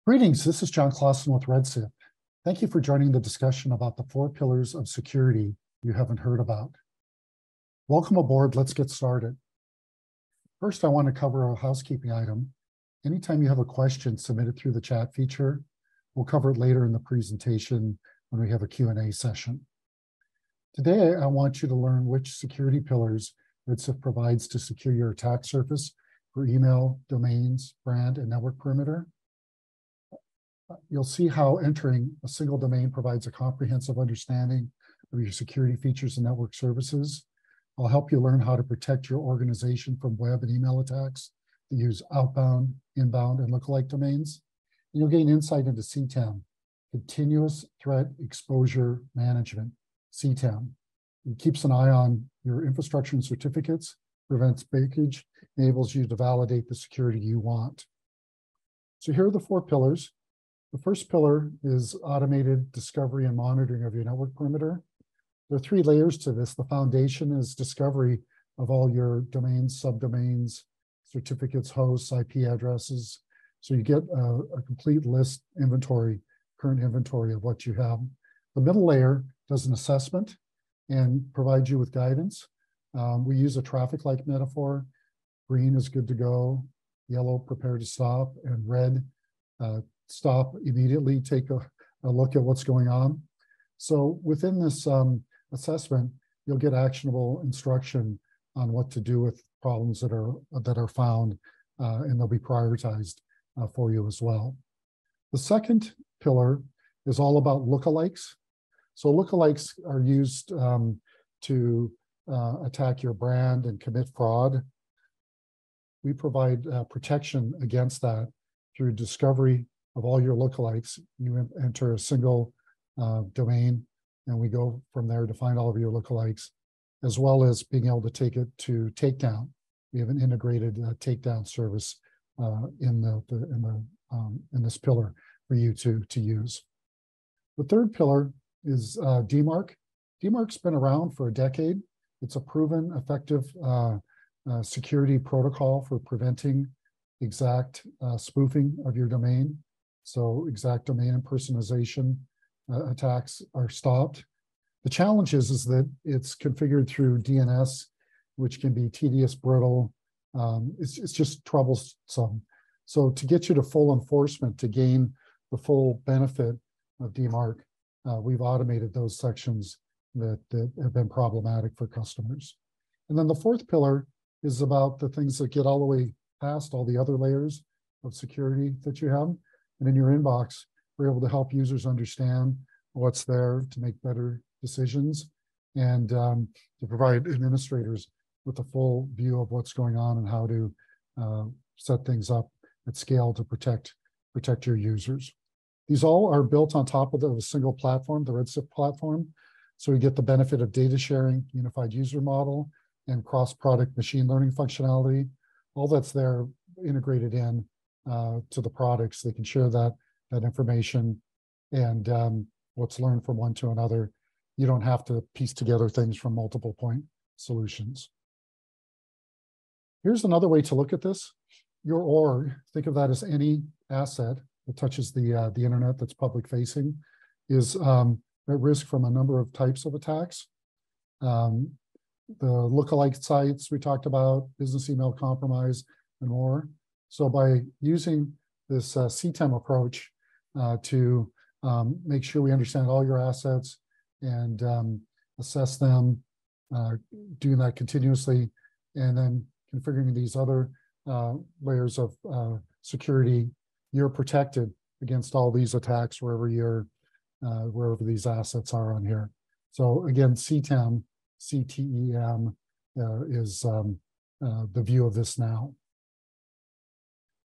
Greetings, this is John Clausen with Redshift. Thank you for joining the discussion about the 4 pillars of security you haven't heard about. Welcome aboard, let's get started. First, I want to cover a housekeeping item. Anytime you have a question, submit it through the chat feature. We'll cover it later in the presentation when we have a Q&A session. Today, I want you to learn which security pillars Redshift provides to secure your attack surface for email, domains, brand, and network perimeter. You'll see how entering a single domain provides a comprehensive understanding of your security features and network services. I'll help you learn how to protect your organization from web and email attacks that use outbound, inbound, and lookalike domains. And you'll gain insight into CTEM, Continuous Threat Exposure Management, CTEM. It keeps an eye on your infrastructure and certificates, prevents breakage, enables you to validate the security you want. So here are the 4 pillars. The first pillar is automated discovery and monitoring of your network perimeter. There are 3 layers to this. The foundation is discovery of all your domains, subdomains, certificates, hosts, IP addresses. So you get a complete list inventory, current inventory of what you have. The middle layer does an assessment and provides you with guidance. We use a traffic light metaphor. Green is good to go, yellow, prepare to stop, and red, stop immediately, take a look at what's going on. So within this assessment, you'll get actionable instruction on what to do with problems that are found, and they'll be prioritized for you as well. The second pillar is all about lookalikes. So lookalikes are used to attack your brand and commit fraud. We provide protection against that through discovery of all your lookalikes. You enter a single domain, and we go from there to find all of your lookalikes, as well as being able to take it to takedown. We have an integrated takedown service in this pillar for you to use. The third pillar is DMARC. DMARC's been around for a decade. It's a proven, effective security protocol for preventing exact spoofing of your domain. So exact domain impersonation attacks are stopped. The challenge is that it's configured through DNS, which can be tedious, brittle. It's just troublesome. So to get you to full enforcement, to gain the full benefit of DMARC, we've automated those sections that have been problematic for customers. And then the fourth pillar is about the things that get all the way past all the other layers of security that you have. And in your inbox, we're able to help users understand what's there to make better decisions and to provide administrators with a full view of what's going on and how to set things up at scale to protect your users. These all are built on top of a single platform, the Redshift platform. So we get the benefit of data sharing, unified user model, and cross-product machine learning functionality. All that's there integrated in to the products. They can share that information and what's learned from one to another. You don't have to piece together things from multiple point solutions. Here's another way to look at this. Your org, think of that as any asset that touches the internet that's public facing, is at risk from a number of types of attacks. The lookalike sites we talked about, business email compromise, and more. So by using this CTEM approach to make sure we understand all your assets and assess them, doing that continuously, and then configuring these other layers of security, you're protected against all these attacks wherever these assets are on here. So again, CTEM, CTEM is the view of this now.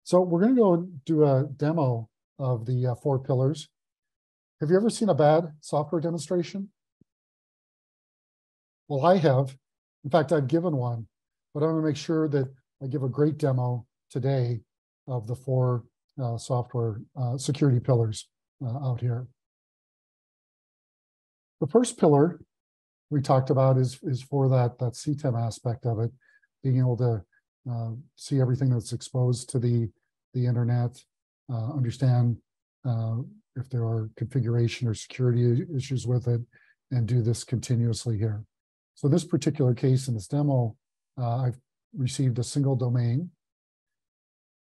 So we're going to go do a demo of the 4 pillars. Have you ever seen a bad software demonstration? Well, I have. In fact, I've given one, but I'm going to make sure that I give a great demo today of the 4 software security pillars out here. The first pillar we talked about is for that CTEM aspect of it, being able to see everything that's exposed to the internet, understand if there are configuration or security issues with it, and do this continuously here. So this particular case in this demo, I've received a single domain.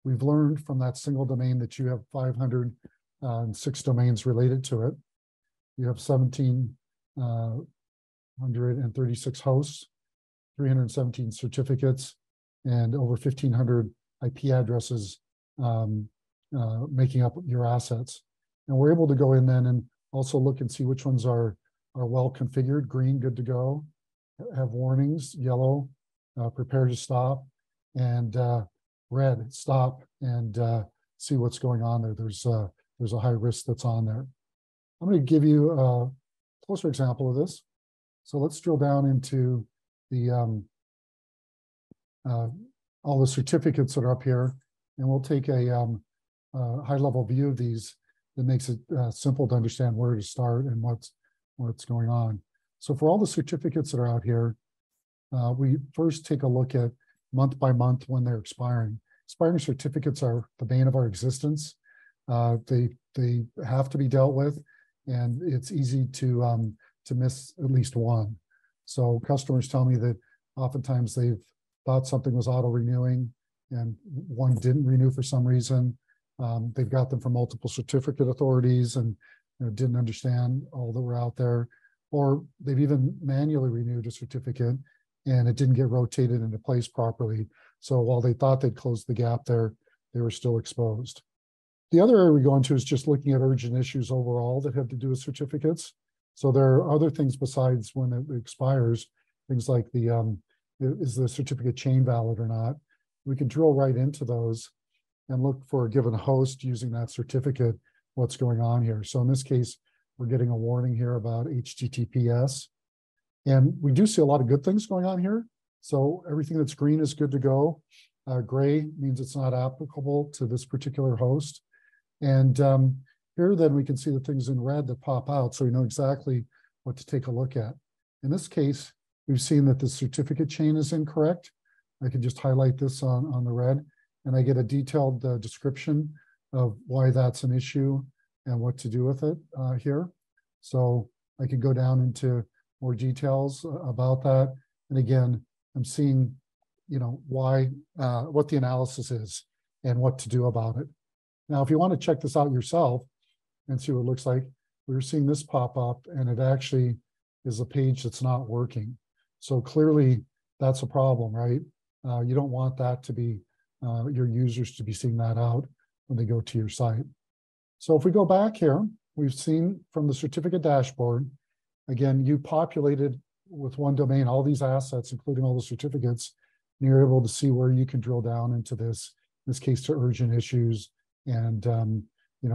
We've learned from that single domain that you have 506 domains related to it. You have 1,736 hosts, 317 certificates, and over 1,500 IP addresses making up your assets. And we're able to go in then and also look and see which ones are well configured, green, good to go, have warnings, yellow, prepare to stop, and red, stop, and see what's going on there. There's a high risk that's on there. I'm going to give you a closer example of this. So let's drill down into the all the certificates that are up here, and we'll take a high-level view of these that makes it simple to understand where to start and what's going on. So for all the certificates that are out here, we first take a look at month by month when they're expiring. Expiring certificates are the bane of our existence. They have to be dealt with, and it's easy to miss at least one. So customers tell me that oftentimes they've thought something was auto-renewing and one didn't renew for some reason. They've got them from multiple certificate authorities and didn't understand all that were out there, or they've even manually renewed a certificate and it didn't get rotated into place properly. So while they thought they'd closed the gap there, they were still exposed. The other area we go into is just looking at urgent issues overall that have to do with certificates. So there are other things besides when it expires, things like is the certificate chain valid or not? We can drill right into those and look for a given host using that certificate, what's going on here. So in this case, we're getting a warning here about HTTPS. And we do see a lot of good things going on here. So everything that's green is good to go. Gray means it's not applicable to this particular host. And here then we can see the things in red that pop out, so we know exactly what to take a look at. In this case, we've seen that the certificate chain is incorrect. I can just highlight this on the red, and I get a detailed description of why that's an issue and what to do with it here. So I can go down into more details about that. And again, I'm seeing, why, what the analysis is and what to do about it. Now, if you want to check this out yourself and see what it looks like, we're seeing this pop up, and it actually is a page that's not working. So clearly that's a problem, right? You don't want that to be, your users to be seeing that out when they go to your site. So if we go back here, we've seen from the certificate dashboard, again, you populated with one domain all these assets, including all the certificates, and you're able to see where you can drill down into this, in this case, to urgent issues, and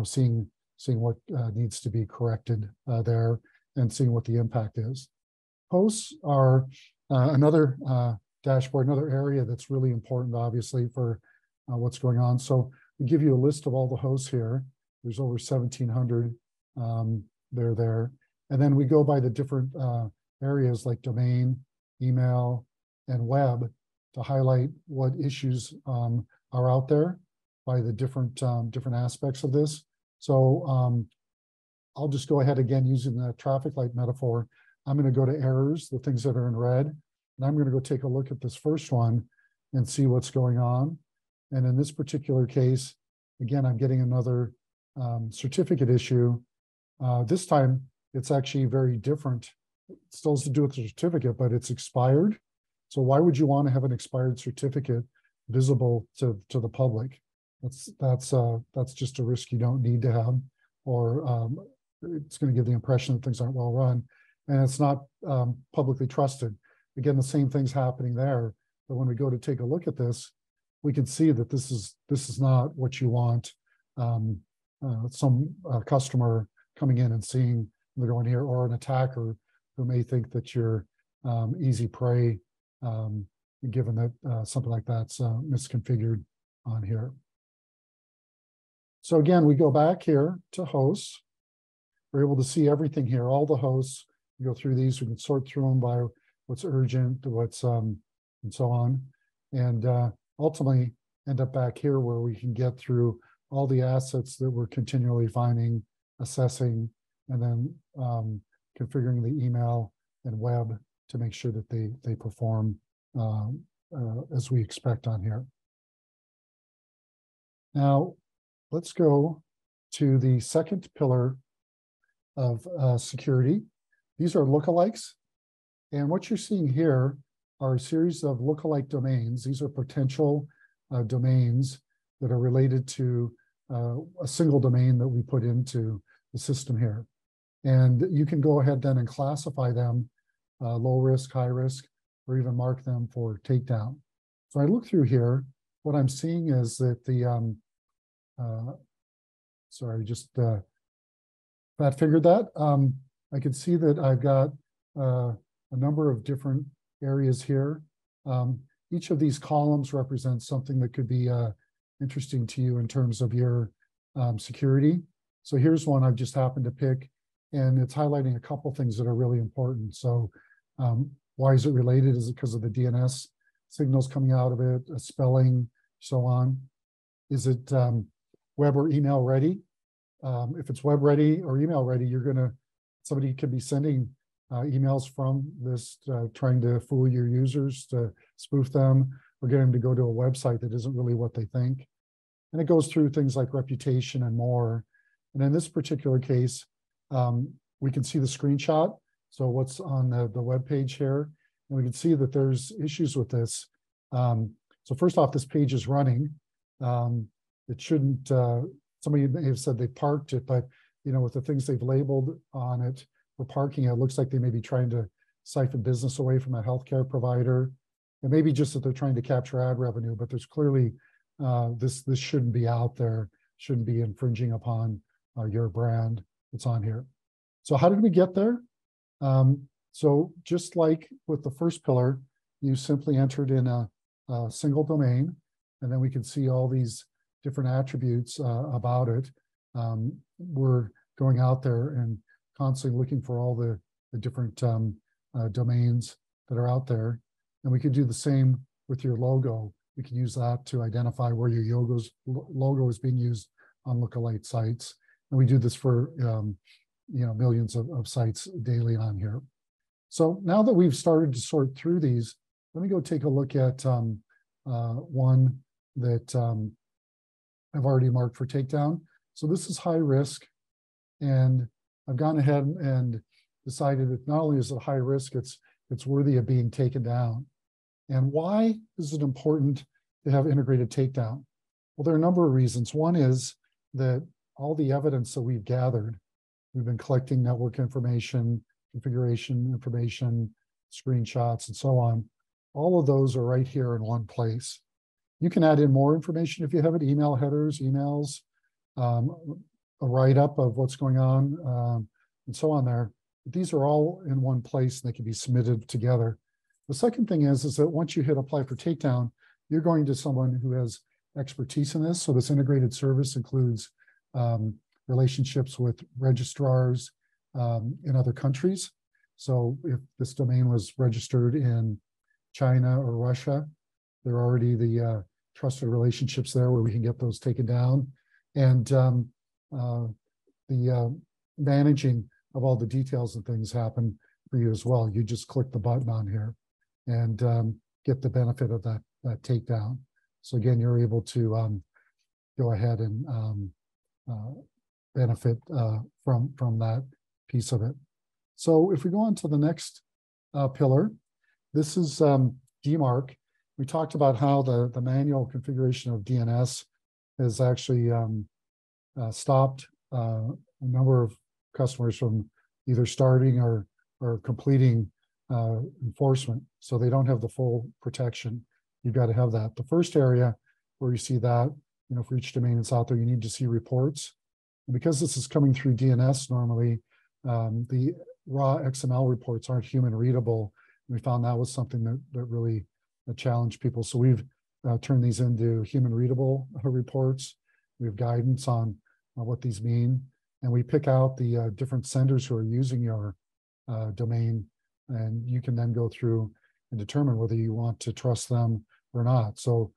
seeing what needs to be corrected there, and seeing what the impact is. Hosts are another dashboard, another area that's really important, obviously, for what's going on. So we give you a list of all the hosts here. There's over 1,700 they're there. And then we go by the different areas like domain, email, and web to highlight what issues are out there by the different aspects of this. So I'll just go ahead again using the traffic light metaphor. I'm going to go to errors, the things that are in red, and I'm going to go take a look at this first one and see what's going on. And in this particular case, again, I'm getting another certificate issue. This time, it's actually very different. It still has to do with the certificate, but it's expired. So why would you want to have an expired certificate visible to the public? That's just a risk you don't need to have, or it's going to give the impression that things aren't well run, and it's not publicly trusted. Again, the same thing's happening there. But when we go to take a look at this, we can see that this is not what you want. Some customer coming in and seeing they're going here, or an attacker who may think that you're easy prey, given that something like that's misconfigured on here. So again, we go back here to hosts. We're able to see everything here, all the hosts. We go through these, we can sort through them by what's urgent, what's and so on. And ultimately end up back here where we can get through all the assets that we're continually finding, assessing, and then configuring the email and web to make sure that they perform as we expect on here. Now, let's go to the second pillar of security. These are lookalikes. And what you're seeing here are a series of lookalike domains. These are potential domains that are related to a single domain that we put into the system here. And you can go ahead then and classify them low risk, high risk, or even mark them for takedown. So I look through here, what I'm seeing is that the, sorry, just fat fingered that. I can see that I've got a number of different areas here. Each of these columns represents something that could be interesting to you in terms of your security. So here's one I've just happened to pick, and it's highlighting a couple things that are really important. So why is it related? Is it because of the DNS signals coming out of it, spelling, so on? Is it web or email ready? If it's web ready or email ready, somebody could be sending emails from this, trying to fool your users, to spoof them, or get them to go to a website that isn't really what they think. And it goes through things like reputation and more. And in this particular case, we can see the screenshot. So what's on the web page here, and we can see that there's issues with this. So first off, this page is running. It shouldn't, somebody may have said they parked it, but with the things they've labeled on it for parking, it looks like they may be trying to siphon business away from a healthcare provider. It may be just that they're trying to capture ad revenue, but there's clearly, this shouldn't be out there, shouldn't be infringing upon your brand that's on here. So how did we get there? So just like with the first pillar, you simply entered in a single domain, and then we can see all these different attributes about it. We're going out there and constantly looking for all the different domains that are out there. And we could do the same with your logo. We can use that to identify where your logo is being used on lookalike sites. And we do this for millions of sites daily on here. So now that we've started to sort through these, let me go take a look at one that I've already marked for takedown. So this is high risk, and I've gone ahead and decided that not only is it high risk, it's worthy of being taken down. And why is it important to have integrated takedown? Well, there are a number of reasons. One is that all the evidence that we've gathered, we've been collecting network information, configuration information, screenshots, and so on. All of those are right here in one place. You can add in more information if you have it, email headers, emails, a write-up of what's going on, and so on there. These are all in one place, and they can be submitted together. The second thing is that once you hit apply for takedown, you're going to someone who has expertise in this. So this integrated service includes relationships with registrars in other countries. So if this domain was registered in China or Russia, there are already the trusted relationships there where we can get those taken down. And the managing of all the details and things happen for you as well. You just click the button on here and get the benefit of that takedown. So again, you're able to go ahead and benefit from that piece of it. So if we go on to the next pillar, this is DMARC. We talked about how the manual configuration of DNS has actually stopped a number of customers from either starting or completing enforcement. So they don't have the full protection. You've got to have that. The first area where you see that, for each domain that's out there, you need to see reports. And because this is coming through DNS normally, the raw XML reports aren't human readable. We found that was something that really challenged people. So we've turned these into human readable reports. We have guidance on what these mean. And we pick out the different senders who are using your domain. And you can then go through and determine whether you want to trust them or not. So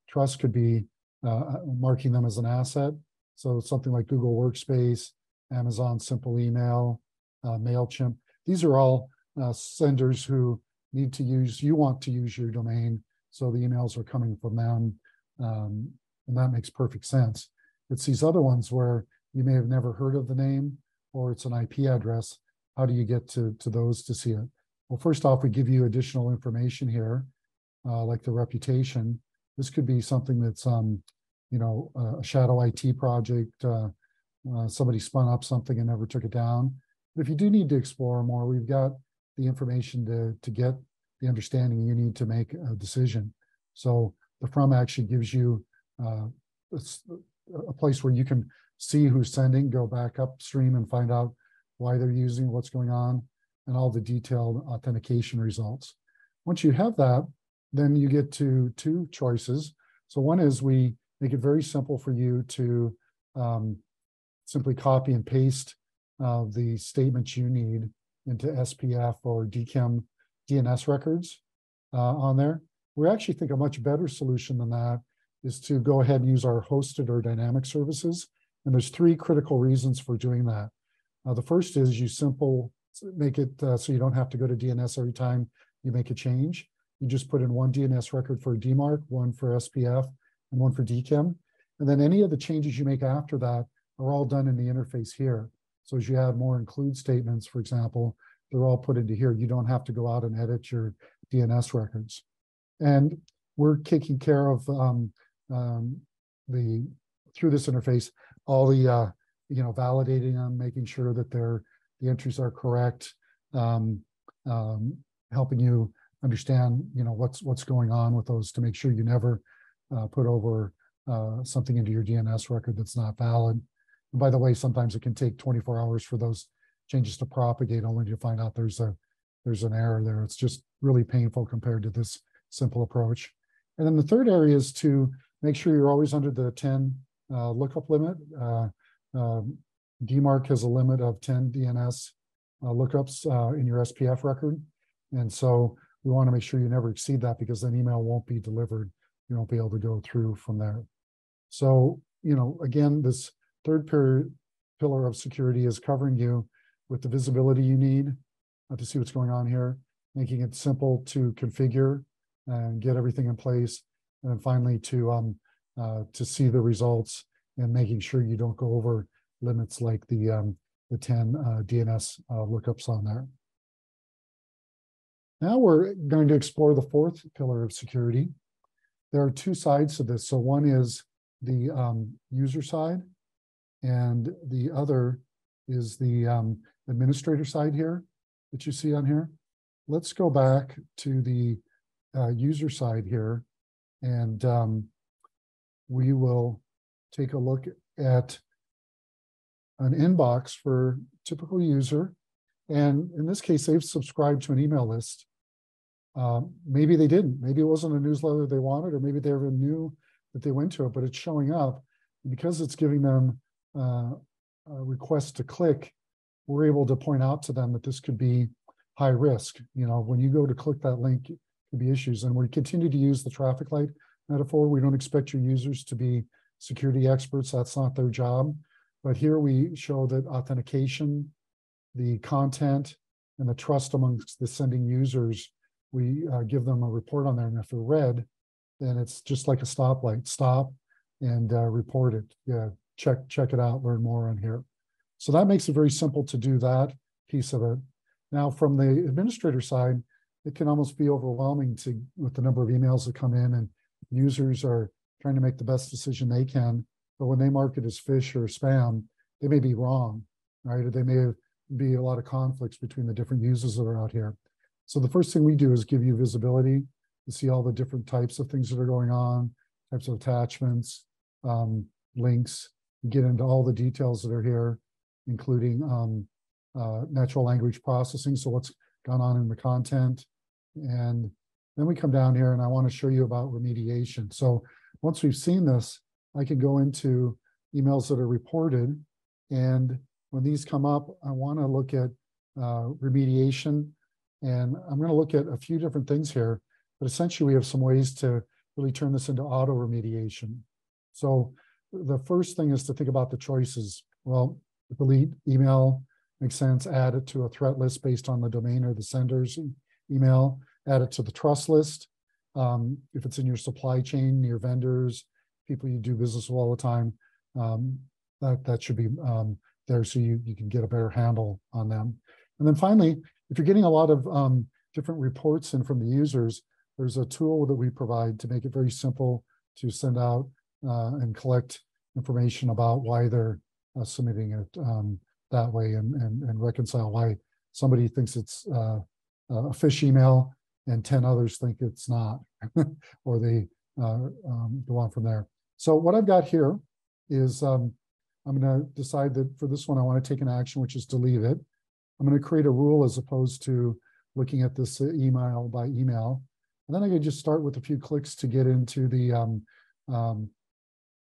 trust could be marking them as an asset. So something like Google Workspace, Amazon Simple Email, MailChimp. These are all senders who need to use, you want to use your domain, so the emails are coming from them, and that makes perfect sense. It's these other ones where you may have never heard of the name, or it's an IP address. How do you get to those to see it? Well, first off, we give you additional information here, like the reputation. This could be something that's, you know, a shadow IT project. Somebody spun up something and never took it down. But if you do need to explore more, we've got the information to get the understanding you need to make a decision. So the from actually gives you a place where you can see who's sending, go back upstream and find out why they're using, what's going on, and all the detailed authentication results. Once you have that, then you get to two choices. So one is we make it very simple for you to simply copy and paste the statements you need into SPF or CTEM DNS records on there. We actually think a much better solution than that is to go ahead and use our hosted or dynamic services. And there's three critical reasons for doing that. The first is you make it so you don't have to go to DNS every time you make a change. You just put in one DNS record for DMARC, one for SPF, and one for CTEM. And then any of the changes you make after that are all done in the interface here. So as you add more include statements, for example, they're all put into here. You don't have to go out and edit your DNS records. And we're taking care of through this interface, all the you know, validating them, making sure that the entries are correct, helping you understand, you know, what's going on with those to make sure you never put over something into your DNS record that's not valid. And by the way, sometimes it can take 24 hours for those changes to propagate, only to find out there's an error there. It's just really painful compared to this simple approach. And then the third area is to make sure you're always under the 10 lookup limit. DMARC has a limit of 10 DNS lookups in your SPF record. And so we want to make sure you never exceed that, because then email won't be delivered. You won't be able to go through from there. So, you know, again, this third pillar of security is covering you with the visibility you need to see what's going on here, making it simple to configure and get everything in place. And then finally to see the results and making sure you don't go over limits like the 10 DNS lookups on there. Now we're going to explore the fourth pillar of security. There are two sides to this. So one is the user side, and the other is the administrator side here that you see on here. Let's go back to the user side here, and we will take a look at an inbox for typical user. And in this case, they've subscribed to an email list. Maybe they didn't. Maybe it wasn't a newsletter they wanted, or maybe they ever knew that they went to it, but it's showing up. And because it's giving them a request to click, we're able to point out to them that this could be high risk. You know, when you go to click that link, it could be issues. And we continue to use the traffic light metaphor. We don't expect your users to be security experts. That's not their job. But here we show that authentication, the content, and the trust amongst the sending users, we give them a report on there. And if they're red, then it's just like a stoplight. Stop and report it. Yeah, check it out, learn more on here. So that makes it very simple to do that piece of it. Now, from the administrator side, it can almost be overwhelming with the number of emails that come in, and users are trying to make the best decision they can. But when they mark it as phish or spam, they may be wrong, right? Or they may be a lot of conflicts between the different users that are out here. So the first thing we do is give you visibility to see all the different types of things that are going on, types of attachments, links. You get into all the details that are here, including natural language processing, so what's gone on in the content. And then we come down here, and I want to show you about remediation. So once we've seen this, I can go into emails that are reported, and when these come up, I want to look at remediation, and I'm going to look at a few different things here, but essentially we have some ways to really turn this into auto remediation. So the first thing is to think about the choices. Well, delete email makes sense. Add it to a threat list based on the domain or the sender's email. Add it to the trust list. If it's in your supply chain, your vendors, people you do business with all the time, that should be there so you can get a better handle on them. And then finally, if you're getting a lot of different reports in from the users, there's a tool that we provide to make it very simple to send out and collect information about why they're submitting it that way and reconcile why somebody thinks it's a phish email and 10 others think it's not, or they go on from there. So what I've got here is I'm going to decide that for this one, I want to take an action, which is delete it. I'm going to create a rule as opposed to looking at this email by email. And then I can just start with a few clicks to get into the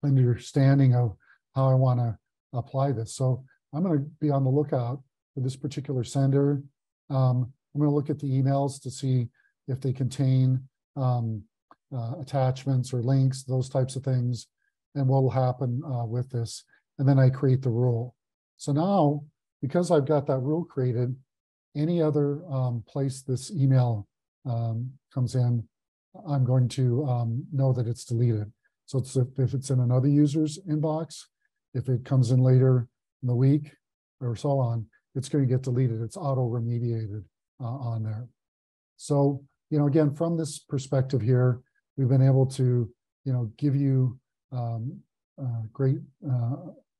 understanding of how I want to apply this. So I'm going to be on the lookout for this particular sender. I'm going to look at the emails to see if they contain attachments or links, those types of things, and what will happen with this. And then I create the rule. So now, because I've got that rule created, any other place this email comes in, I'm going to know that it's deleted. So it's if it's in another user's inbox, if it comes in later in the week or so on, it's going to get deleted. It's auto remediated on there. So, again, from this perspective here, we've been able to, give you great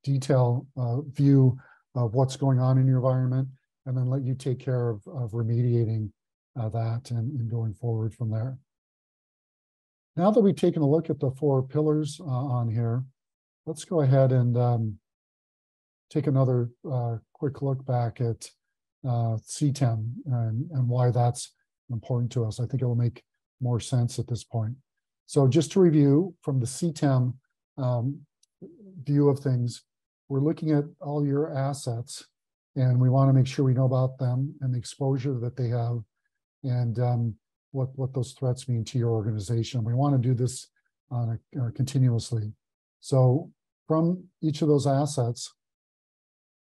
detail view of what's going on in your environment, and then let you take care of remediating that and going forward from there. Now that we've taken a look at the 4 pillars on here, let's go ahead and take another quick look back at CTEM and why that's important to us. I think it will make more sense at this point. So just to review from the CTEM view of things, we're looking at all your assets, and we want to make sure we know about them and the exposure that they have, and what those threats mean to your organization. We want to do this on continuously. So from each of those assets,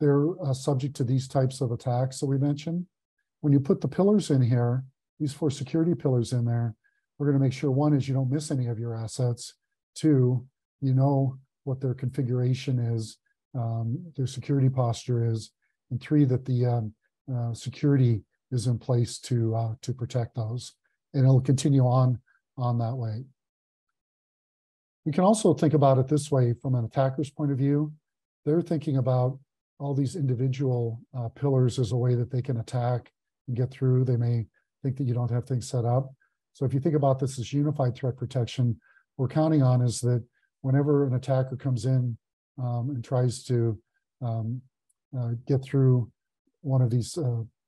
they're subject to these types of attacks that we mentioned. When you put the pillars in here, these 4 security pillars in there, we're going to make sure, 1 is you don't miss any of your assets. 2, you know what their configuration is, their security posture is, and 3, that the security is in place to protect those, and it'll continue on that way. We can also think about it this way from an attacker's point of view. They're thinking about all these individual pillars as a way that they can attack and get through. They may think that you don't have things set up. So if you think about this as unified threat protection, we're counting on is that whenever an attacker comes in and tries to get through one of these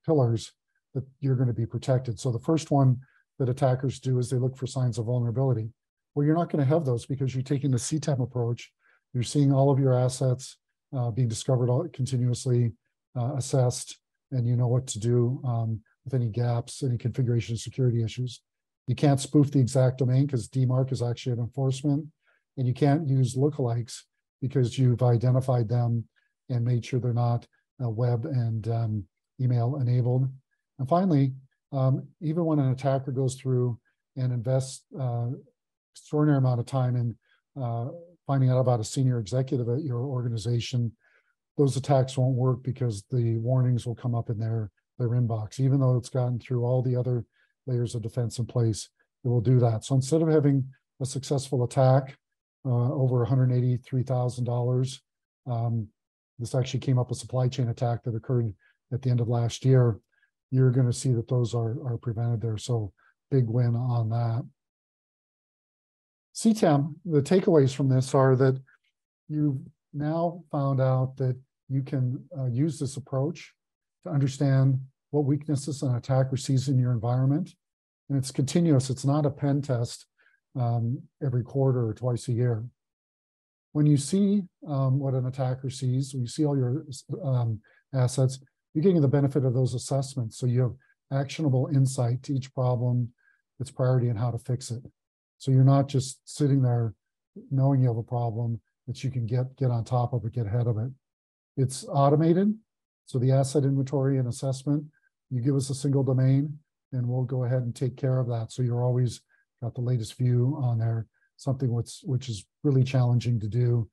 pillars, that you're going to be protected. So the first one that attackers do is they look for signs of vulnerability. Well, you're not going to have those because you're taking the CTEM approach. You're seeing all of your assets being discovered continuously, assessed, and you know what to do with any gaps, any configuration security issues. You can't spoof the exact domain because DMARC is actually an enforcement, and you can't use lookalikes because you've identified them and made sure they're not web and email enabled. And finally, even when an attacker goes through and invests extraordinary amount of time in finding out about a senior executive at your organization, those attacks won't work because the warnings will come up in their inbox. Even though it's gotten through all the other layers of defense in place, it will do that. So instead of having a successful attack over $183,000, this actually came up a supply chain attack that occurred at the end of last year. You're going to see that those are prevented there. So big win on that. CTEM, the takeaways from this are that you've now found out that you can use this approach to understand what weaknesses an attacker sees in your environment. And it's continuous. It's not a pen test every quarter or twice a year. When you see what an attacker sees, when you see all your assets, you're getting the benefit of those assessments. So you have actionable insight to each problem, its priority, and how to fix it. So you're not just sitting there knowing you have a problem, that you can get on top of it, get ahead of it. It's automated. So the asset inventory and assessment, you give us a single domain and we'll go ahead and take care of that. So you're always got the latest view on there, something which is really challenging to do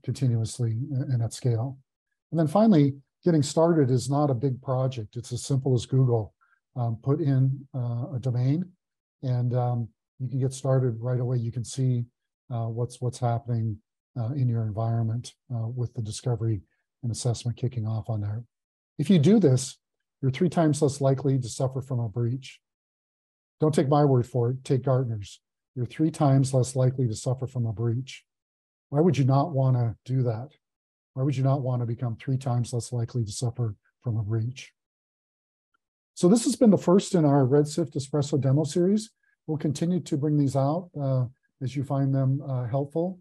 continuously and at scale. And then finally, getting started is not a big project. It's as simple as Google. Put in a domain and you can get started right away. You can see what's happening in your environment with the discovery and assessment kicking off on there. If you do this, you're 3 times less likely to suffer from a breach. Don't take my word for it, take Gartner's. You're 3 times less likely to suffer from a breach. Why would you not want to do that? Why would you not want to become 3 times less likely to suffer from a breach? So this has been the first in our Redshift Espresso demo series. We'll continue to bring these out as you find them helpful.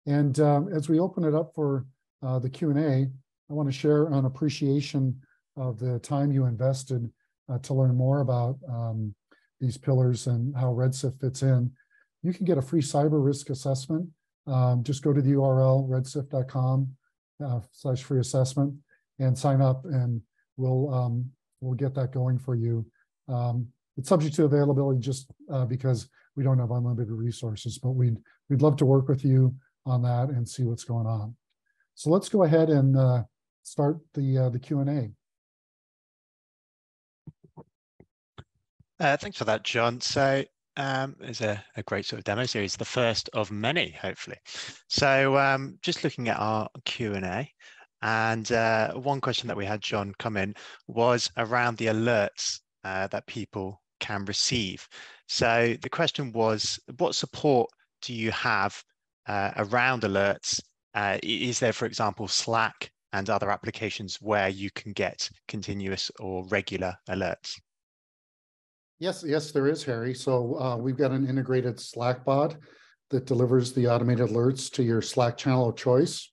And as we open it up for the Q&A, I want to share an appreciation of the time you invested to learn more about these pillars and how Redshift fits in. You can get a free cyber risk assessment. Just go to the URL redshift.com/free assessment and sign up, and we'll get that going for you. It's subject to availability just because we don't have unlimited resources, but we'd love to work with you on that and see what's going on. So let's go ahead and start the Q&A. Thanks for that, John. So it's a great sort of demo series, the first of many, hopefully. So just looking at our Q&A, and one question that we had, John, come in was around the alerts that people can receive. So the question was, what support do you have around alerts? Is there, for example, Slack and other applications where you can get continuous or regular alerts? Yes, there is, Harry. So we've got an integrated Slack bot that delivers the automated alerts to your Slack channel of choice.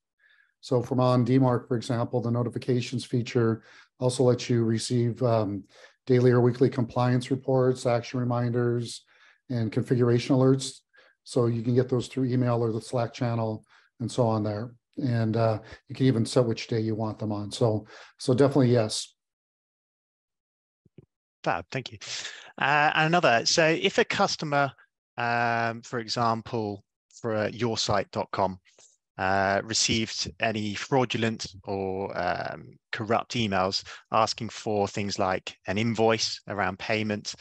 So from on DMARC, for example, the notifications feature also lets you receive daily or weekly compliance reports, action reminders, and configuration alerts. So you can get those through email or the Slack channel and so on there. And you can even set which day you want them on. So definitely yes. Fab, thank you. And another, so if a customer, for example, for yoursite.com, received any fraudulent or corrupt emails asking for things like an invoice around payment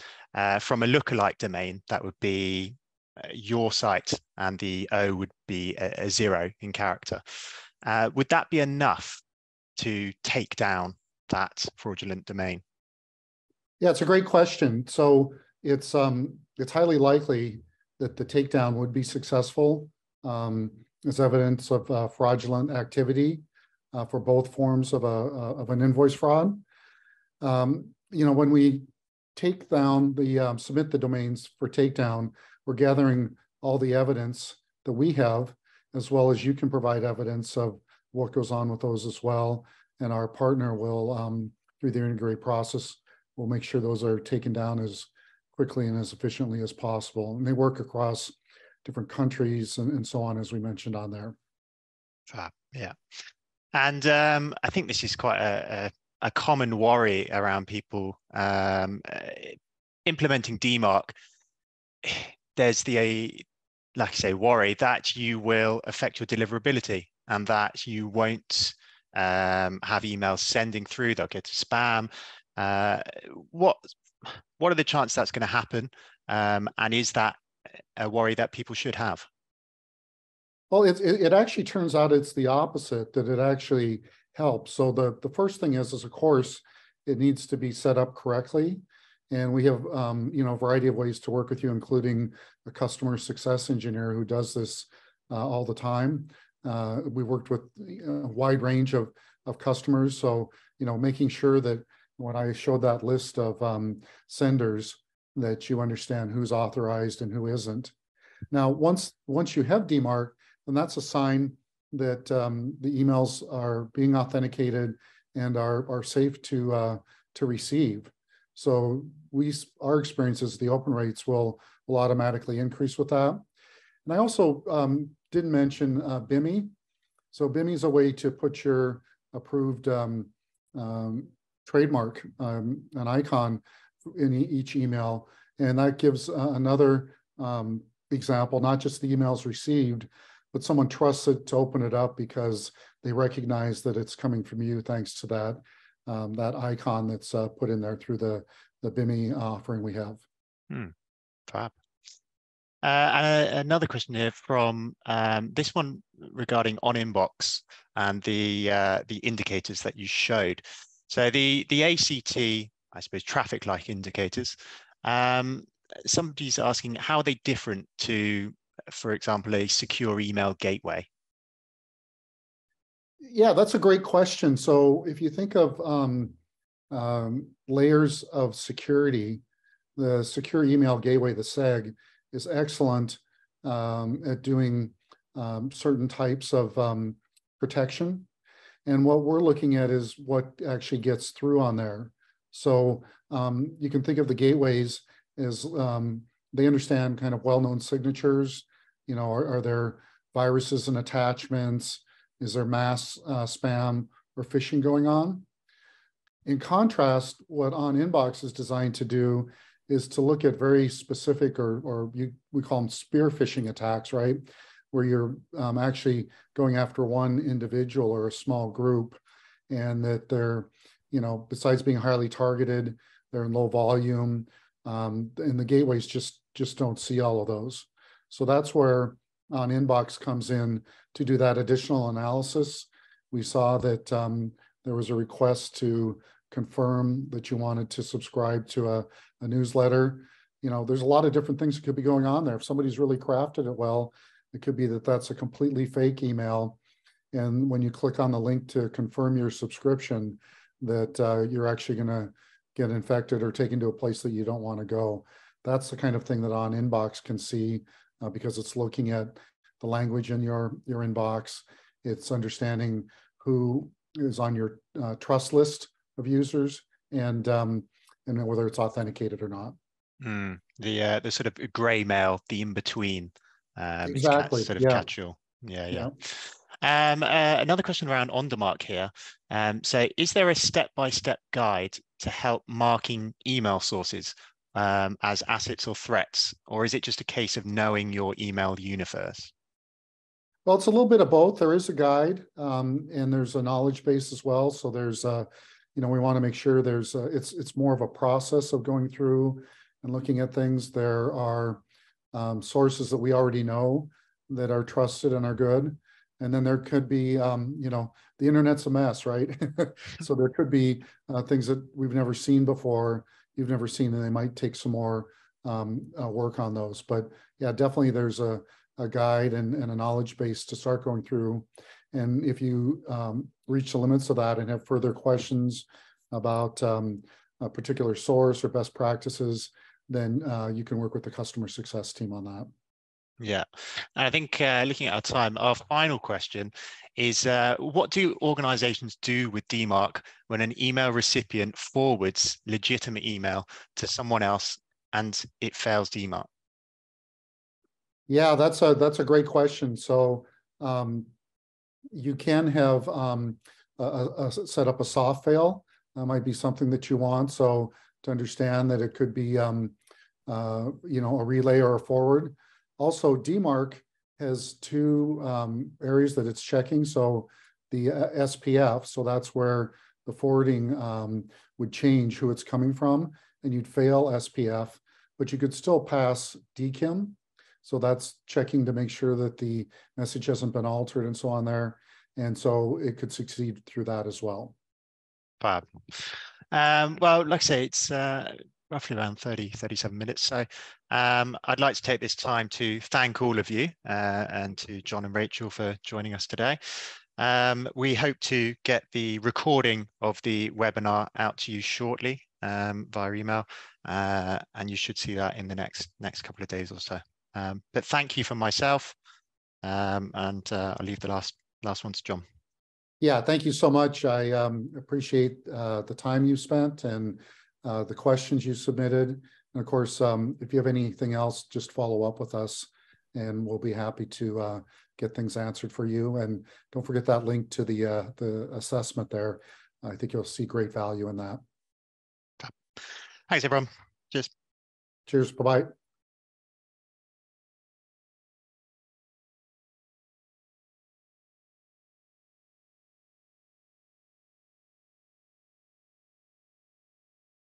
from a lookalike domain, that would be your site, and the O would be a 0 in character. Would that be enough to take down that fraudulent domain? Yeah, it's a great question. So it's highly likely that the takedown would be successful. As evidence of fraudulent activity for both forms of an invoice fraud. When we take down submit the domains for takedown, we're gathering all the evidence that we have, as well as you can provide evidence of what goes on with those as well. And our partner will, through their integrated process, will make sure those are taken down as quickly and as efficiently as possible. And they work across different countries and so on, as we mentioned on there. Yeah. And I think this is quite a common worry around people implementing DMARC. There's like I say, worry that you will affect your deliverability and that you won't have emails sending through, they'll get to spam. What are the chances that's going to happen? And is that a worry that people should have? Well, it actually turns out it's the opposite, that it actually helps. So the first thing is of course, it needs to be set up correctly. And we have a variety of ways to work with you, including a customer success engineer who does this all the time. We worked with a wide range of customers. So, making sure that when I showed that list of senders, that you understand who's authorized and who isn't. Now, once you have DMARC, then that's a sign that the emails are being authenticated and are safe to receive. So our experience is the open rates will automatically increase with that. And I also didn't mention BIMI. So BIMI is a way to put your approved trademark, an icon in each email. And that gives another example, not just the emails received, but someone trusts it to open it up because they recognize that it's coming from you thanks to that that icon that's put in there through the BIMI offering we have. Fab. Another question here from this one regarding on inbox and the indicators that you showed. So the ACT, I suppose, traffic light indicators. Somebody's asking how are they different to, for example, a secure email gateway? Yeah, that's a great question. So if you think of layers of security, the secure email gateway, the SEG, is excellent at doing certain types of protection. And what we're looking at is what actually gets through on there. So you can think of the gateways as they understand kind of well-known signatures. You know, are there viruses and attachments? Is there mass spam or phishing going on? In contrast, what on inbox is designed to do is to look at very specific, we call them spear phishing attacks, right? Where you're actually going after one individual or a small group, and that they're, you know, besides being highly targeted, they're in low volume, and the gateways just don't see all of those. So that's where on inbox comes in to do that additional analysis. We saw that there was a request to confirm that you wanted to subscribe to a newsletter. You know, there's a lot of different things that could be going on there. If somebody's really crafted it well, it could be that that's a completely fake email. And when you click on the link to confirm your subscription, that you're actually going to get infected or taken to a place that you don't want to go. That's the kind of thing that on inbox can see because it's looking at the language in your inbox. It's understanding who is on your trust list of users and whether it's authenticated or not. The sort of gray mail, the in between, Exactly. sort of Yeah. catch-all. Yeah. Another question around OnDemark here. So is there a step-by-step guide to help marking email sources as assets or threats, or is it just a case of knowing your email universe? Well, it's a little bit of both. There is a guide and there's a knowledge base as well. So there's you know, we want to make sure there's it's more of a process of going through and looking at things. There are sources that we already know that are trusted and are good. And then there could be, you know, the internet's a mess, right? So there could be things that we've never seen before, you've never seen, and they might take some more work on those. But yeah, definitely there's a guide and a knowledge base to start going through. And if you reach the limits of that and have further questions about a particular source or best practices, then you can work with the customer success team on that. Yeah, and I think looking at our time, our final question is what do organizations do with DMARC when an email recipient forwards legitimate email to someone else and it fails DMARC? Yeah, that's a great question. So you can have set up a soft fail. That might be something that you want. So to understand that it could be you know, a relay or a forward. Also, DMARC has two areas that it's checking. So the SPF, so that's where the forwarding would change who it's coming from, and you'd fail SPF, but you could still pass DKIM. So that's checking to make sure that the message hasn't been altered and so on there. And so it could succeed through that as well. Fab. Well, like I say, it's roughly around 37 minutes. So I'd like to take this time to thank all of you and to John and Rachel for joining us today. We hope to get the recording of the webinar out to you shortly via email, and you should see that in the next couple of days or so. But thank you from myself, and I'll leave the last one to John. Yeah, thank you so much. I appreciate the time you spent and the questions you submitted. And of course, if you have anything else, just follow up with us. and we'll be happy to get things answered for you. And don't forget that link to the assessment there. I think you'll see great value in that. Thanks, everyone. Cheers. Cheers. Bye-bye.